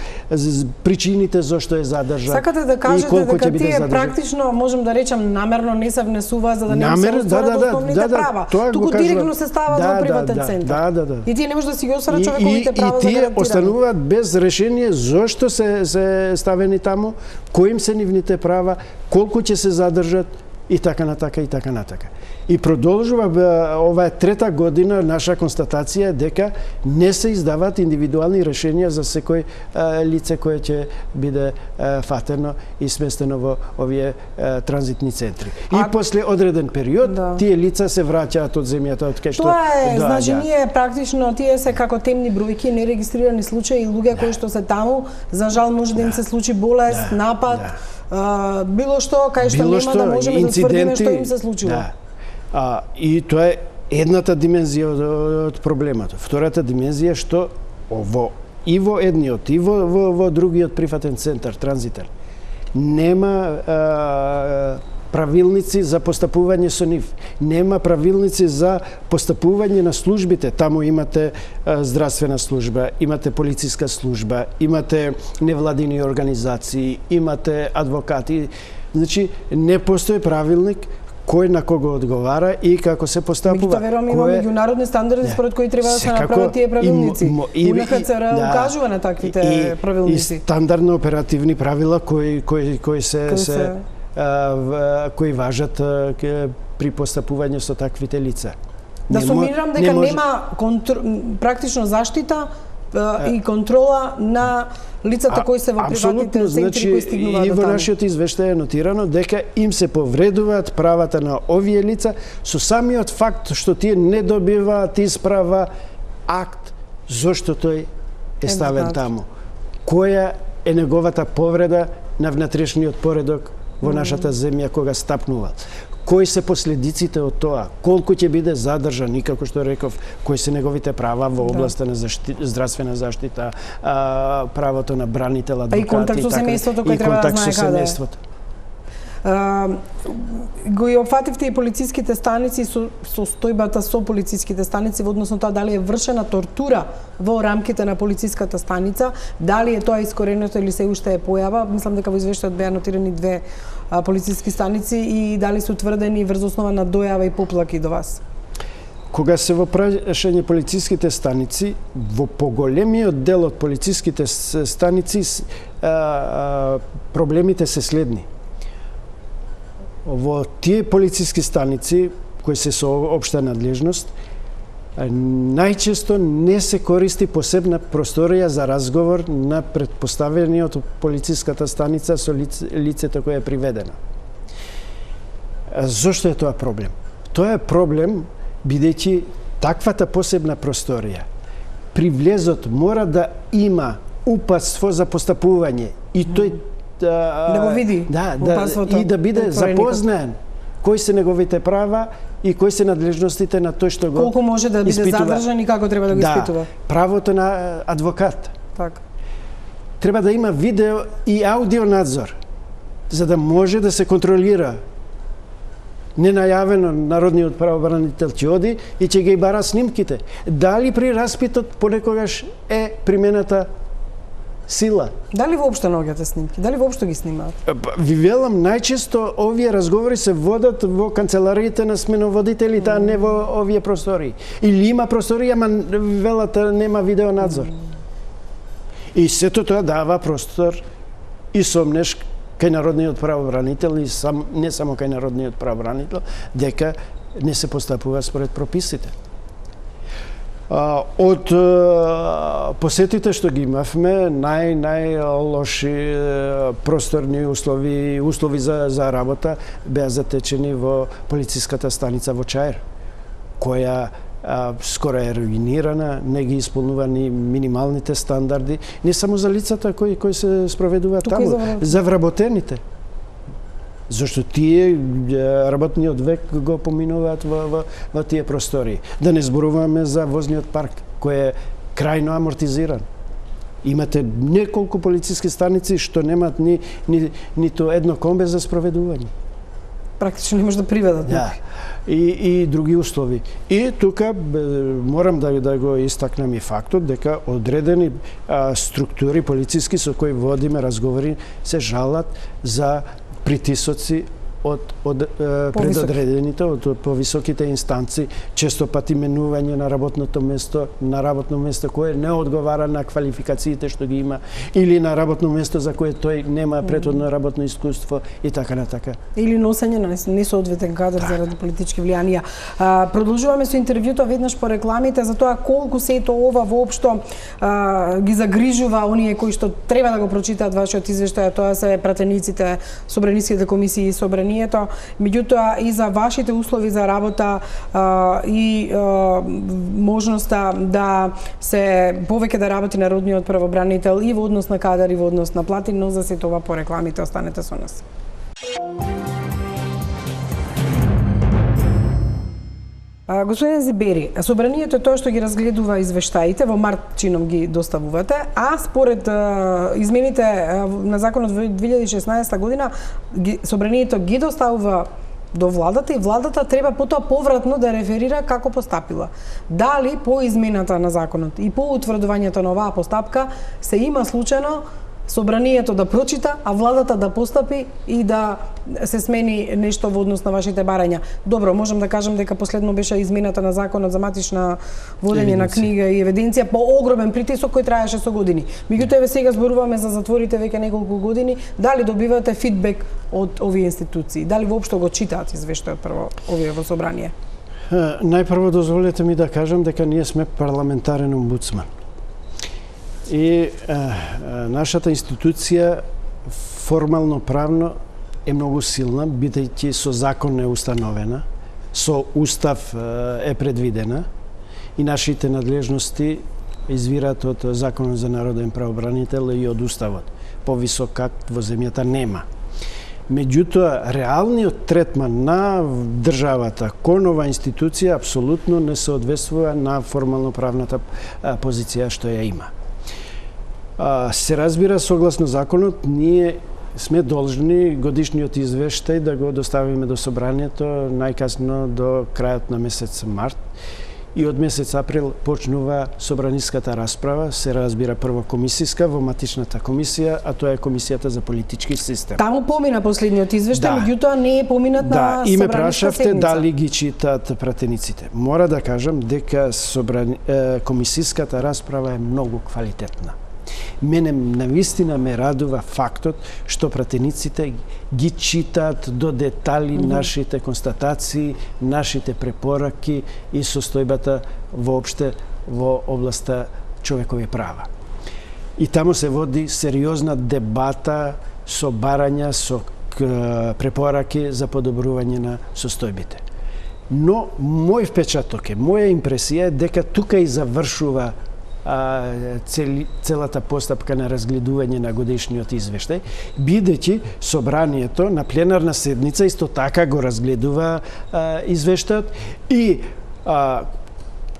причините зошто е задржан. Сакате да кажете дека тие практично, можем да речем, намерно не се внесува за да не се остварат основните права. Туку директно се стават во приватен центар. Да. И тие не може да си ги остварат човековите права за гарантирани. И тие остануваат без решение зошто се ставени таму, кои им се нивните права, колку ќе се задржат, и така натака. И продолжува, ова е трета година, наша констатација дека не се издаваат индивидуални решенија за секој лице кое ќе биде фатено и сместено во овие транзитни центри. И после одреден период, тие лица се враќаат од земјата од кај што тоа е, значи ние практично тие се како темни бројки, нерегистрирани случаи и луѓе кои што се таму, за жал може да им се случи болест, напад, било што кај што нема да можеме да тврдиме што им се случило. И тоа е едната димензија од проблемот. Втората димензија што и во едниот и во другиот прифатен центар, транзитен, нема правилници за постапување со нив. Нема правилници за постапување на службите. Таму имате здравствена служба, имате полициска служба, имате невладини организации, имате адвокати. Значи, не постои правилник кој на кого одговара и како се постапува. Меѓутоа верувам има меѓународни стандарди според кои треба да се направат тие правилници. УНХЦР укажува на таквите правилници. И стандардно оперативни правила кои важат при постапување со таквите лица. Да сумирам дека нема практично заштита и контрола на лицата кои се во приватните центри кои стигнуваат до таму. И во нашиот извештај е нотирано дека им се повредуваат правата на овие лица со самиот факт што тие не добиваат исправа акт зошто тој е ставен таму. Која е неговата повреда на внатрешниот поредок во нашата земја кога стапнува? Кои се последиците од тоа? Колку ќе биде задржан и како што реков, кои се неговите права во областа на здравствена заштита, правото на бранител, адвокат и контакт со семејството кој треба да знае каде. Го и опфативте и полициските станици со состојбата со полициските станици во однос на тоа дали е вршена тортура во рамките на полициската станица, дали е тоа искоренето или се уште е појава. Мислам дека во извештајот беа нотирани 2 полициски станици и дали се утврдени врз основа на дојава и поплаки до вас? Кога се во прашање полициските станици, во поголемиот дел од полициските станици проблемите се следни. Во тие полициски станици кои се со општа надлежност, најчесто не се користи посебна просторија за разговор на претпоставениот полициската станица со лицето кое е приведено. Зошто е тоа проблем? Тоа е проблем бидејќи таквата посебна просторија при влезот мора да има упатство за постапување и тој да го види и да биде запознаен кои се неговите права и кои се надлежностите на тој што го колку може да биде задржан и како треба да го испитува. Правото на адвокат. Така. Треба да има видео и аудио надзор за да може да се контролира. Ненајавено народниот правобранител ќе оди и ќе ги бара снимките. Дали при распитот понекогаш е примената сила. Дали воопшто наоѓате снимки? Дали воопшто ги снимаат? Ви велам, најчесто овие разговори се водат во канцелариите на сменоводителите, а не во овие простории. Или има просторија, ама велата нема видеонадзор. И сето тоа дава простор и сомнеш кај народниот правобранител и не само кај народниот правобранител, дека не се постапува според прописите. Од посетите што ги имавме, најлоши просторни услови за работа беа затечени во полициската станица во Чаир, која скоро е руинирана, не ги исполнува ни минималните стандарди, не само за лицата кои се спроведуваат таму, за вработените. Зашто тие работниот век го поминуваат во тие простории. Да не зборуваме за возниот парк, кој е крајно амортизиран. Имате неколку полициски станици што немаат ниту едно комбе за спроведување. Практично не може да приведат. Да. И други услови. И тука морам да го истакнам и фактот дека одредени структури полициски со кои водиме разговори се жалат за притисоци од предодредените, од повисоките инстанци, често пати менување на работно место кое не одговара на квалификациите што ги има, или на работно место за кое тој нема претходно работно искуство и така натака. Или носење на несоодветен кадар заради политички влијанија. Продолжуваме со интервјуто веднаш по рекламите за тоа колку сето ова воопшто ги загрижува оние кои што треба да го прочитаат вашиот извештај, тоа се пратениците, собраниските комисии и собранието, меѓутоа и за вашите услови за работа и можноста да се повеќе да работи народниот правобранител и во однос на кадар и во однос на плати, но за сето ова по рекламите останете со нас. Господин Зибери, собранието е тоа што ги разгледува извештаите, во март чином ги доставувате, а според измените на законот во 2016 година собранието ги доставува до владата и владата треба потоа повратно да реферира како постапила. Дали по измената на законот и по утврдувањето на оваа постапка се има случајно собранието да прочита, а владата да постапи и да се смени нешто во однос на вашите барања. Добро, можам да кажам дека последно беше измената на законот за матична водење на книга и евиденција по огромен притисок кој траеше со години. Меѓутоа еве сега зборуваме за затворите веќе неколку години, дали добивате фидбек од овие институции? Дали воопшто го читаат извештајот прво овие во собрание? Најпрво дозволете ми да кажам дека ние сме парламентарен омбудсман. И нашата институција формално правно е многу силна, бидејќи со закон е установена, со устав е предвидена и нашите надлежности извираат од Законот за народен правобранител и од уставот. Повисок акт во земјата нема. Меѓутоа, реалниот третман на државата кон ова институција апсолутно не соодветствува на формално правната позиција што ја има. Се разбира, согласно законот, ние сме должни годишниот извештај да го доставиме до собранието најкасно до крајот на месец март. И од месец април почнува собраниската расправа, се разбира прво комисиска во матичната комисија, а тоа е комисијата за политички систем. Таму помина последниот извештај, меѓутоа не е поминат на собраниска седница. И ме прашавте дали ги читаат пратениците. Мора да кажам дека комисиската расправа е многу квалитетна. Мене навистина ме радува фактот што пратениците ги читаат до детали нашите констатации, нашите препораки и состојбата воопште во областа човекови права. И таму се води сериозна дебата со барања, со препораки за подобрување на состојбите. Но мој впечаток е, моја импресија е дека тука и завршува целата постапка на разгледување на годишниот извештај, бидејќи собранието на пленарна седница исто така го разгледува извештајот и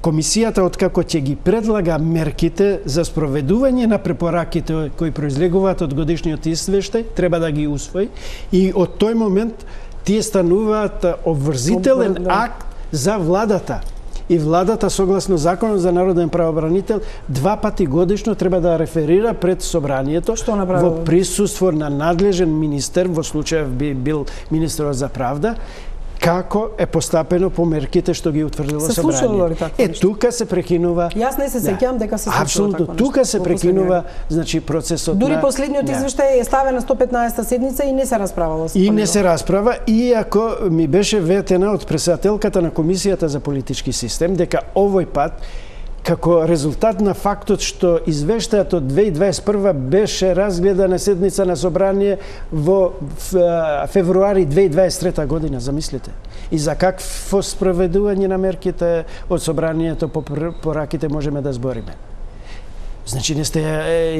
комисијата откако ќе ги предлага мерките за спроведување на препораките кои произлегуваат од годишниот извештај, треба да ги усвои и од тој момент тие стануваат обврзителен акт за владата. И владата, согласно Законот за народен правобранител, 2 пати годишно треба да реферира пред собранието во присуство на надлежен министер, во случајов би бил министерот за правда, како е постапено по мерките што ги утврдило собранието. Тука се прекинува. Јас не се сеќавам дека се случило апсолутно, така. Тука се прекинува, значи процесот. Дури последниот извештај е ставен на 115-та седница и не се расправало. И не се расправа, иако ми беше ветена од претседателката на Комисијата за политички систем дека овој пат како резултат на фактот што извештајот од 2021 беше разгледан на седница на собрание во февруари 2023 година, замислете. И за какво спроведување на мерките од собранието по пораките можеме да збориме. Значи не сте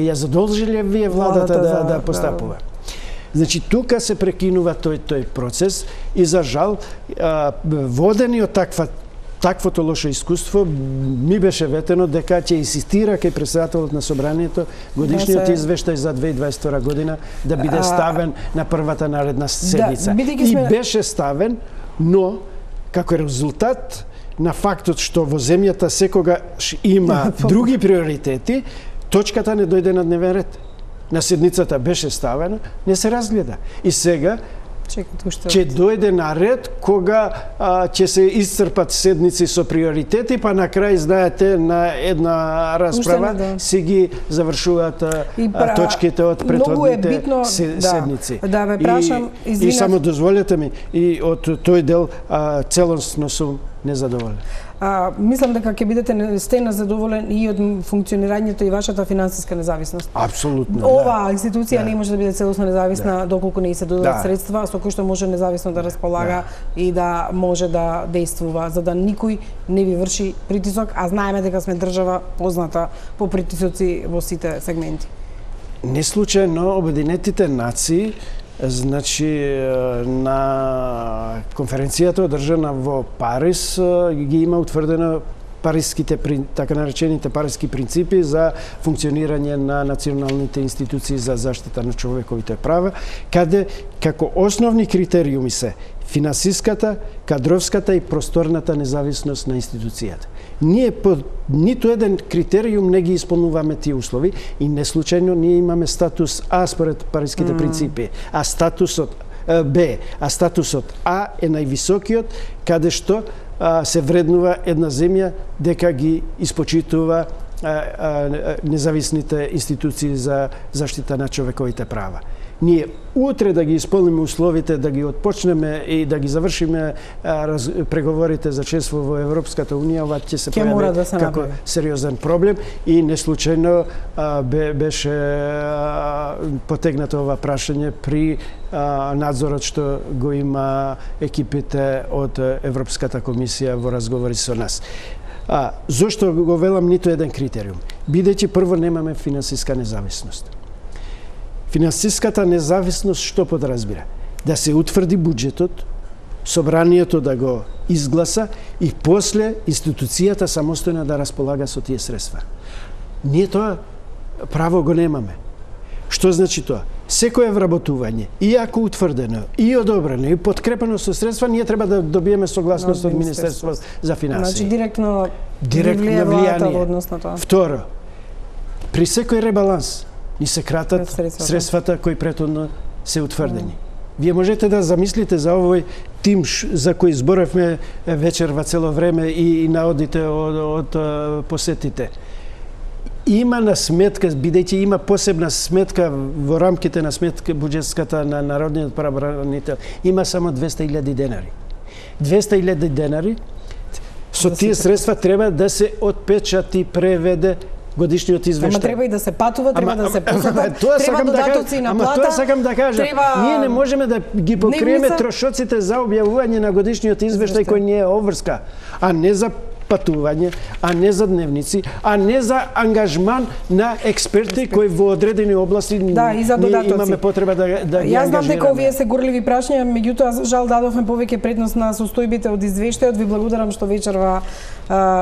ја задолжили вие владата да постапува. Значи тука се прекинува тој процес и за жал водени од таквото лошо искуство ми беше ветено дека ќе инсистира кај претседателот на собранието годишниот извештај за 2022 година да биде ставен на првата наредна седница. И беше ставен, но како резултат на фактот што во земјата секогаш има други приоритети, точката не дојде на дневен ред. На седницата беше ставена, не се разгледа. И сега ќе дојде на ред кога ќе се исцрпат седници со приоритети, па на крај, знаете, на една расправа си ги завршуваат точките од претходните седници. Да ве прашам, и само дозволете ми, и од тој дел целосно сум незадоволен. Мислам дека ќе бидете сте незадоволен и од функционирањето и вашата финансиска независност. Апсолутно. Ова институција не може да биде целосно независна доколку не се додадат средства со кои што може независно да располага и да може да действува, за да никој не ви врши притисок, а знаеме дека сме држава позната по притисоци во сите сегменти. Не случајно Обединетите нации, значи на конференцијата одржана во Париз ги има утврдено париските, така наречените париски принципи за функционирање на националните институции за заштита на човековите права, каде како основни критериуми се финансиската, кадровската и просторната независност на институцијата. Ние по ниту еден критериум не ги исполнуваме тие услови и не случајно ние имаме статус А според париските принципи, а статусот Б, а статусот А е највисокиот каде што се вреднува една земја дека ги испочитува независните институции за заштита на човековите права. Ние утре да ги исполниме условите, да ги отпочнеме и да ги завршиме преговорите за членство во Европската унија, ова ќе се појави како сериозен проблем и неслучајно беше потегнато ова прашање при надзорот што го има екипите од Европската комисија во разговори со нас. Зошто го велам ниту еден критериум? Бидејќи прво немаме финансиска независност. Финансиската независност што подразбира? Да се утврди буџетот, собранието да го изгласа и после институцијата самостојно да располага со тие средства. Ние тоа право го немаме. Што значи тоа? Секое вработување, иако утврдено, и одобрено, и подкрепено со средства, ние треба да добиеме согласност од Министерство за финансии. Значи директно влијание во однос на тоа. Второ, при секој ребаланс ни се кратат средствата кои претhodно се утврдени. Вие можете да замислите за овој тим за кој зборевме вечерва цело време и наодите од посетите. Има на сметка, бидејќи има посебна сметка во рамките на сметка буџетската на Народниот правобранител, има само 200.000 денари. 200.000 денари со тие средства треба да се отпечати, преведе годишниот извештај. Ама треба и да се патува, треба да се посетат, треба додатоци на плата. Тоа сакам да кажам. Ние не можеме да ги покриеме трошоците за објавување на годишниот извештај кој не е обврска, а не за патување, а не за дневници, а не за ангажман на експерти кои во одредени области имаме потреба да ги ангажираме. Јас знам дека овие се горливи прашања, меѓутоа жал дадовме повеќе предност на состојбите од извештајот. Ви благодарам што вечерва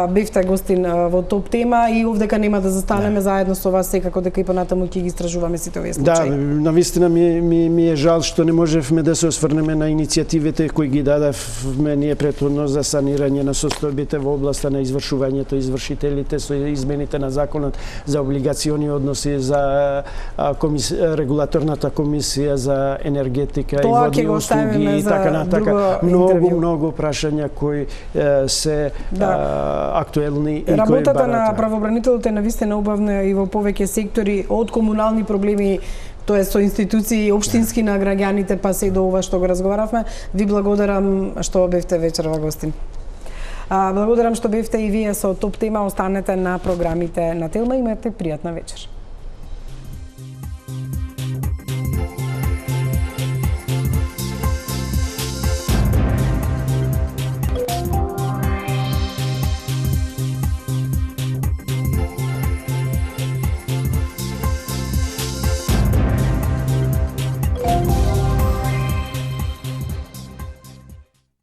бевте гостин во топ тема и овдека нема да застанеме заедно со вас, секако дека и понатаму ќе ги истражуваме сите овие случаи. Да, навистина ми е жал што не можевме да се осврнеме на иницијативите кои ги дадавме ние претходно за санирање на состојбите во област на извршувањето, извршителите со измените на законот за облигациони односи, за регулаторната комисија за енергетика и водни услуги и така натака. Многу прашања кои се актуелни и кои барат. Работата на правобранителот е навистина убавна и во повеќе сектори, од комунални проблеми, тоа со институции општински на граѓаните, па се до ова што го разговаравме. Ви благодарам што бевте вечерва гостин. Благодарам што бевте и вие со топ тема. Останете на програмите на Телма. Имате пријатна вечер.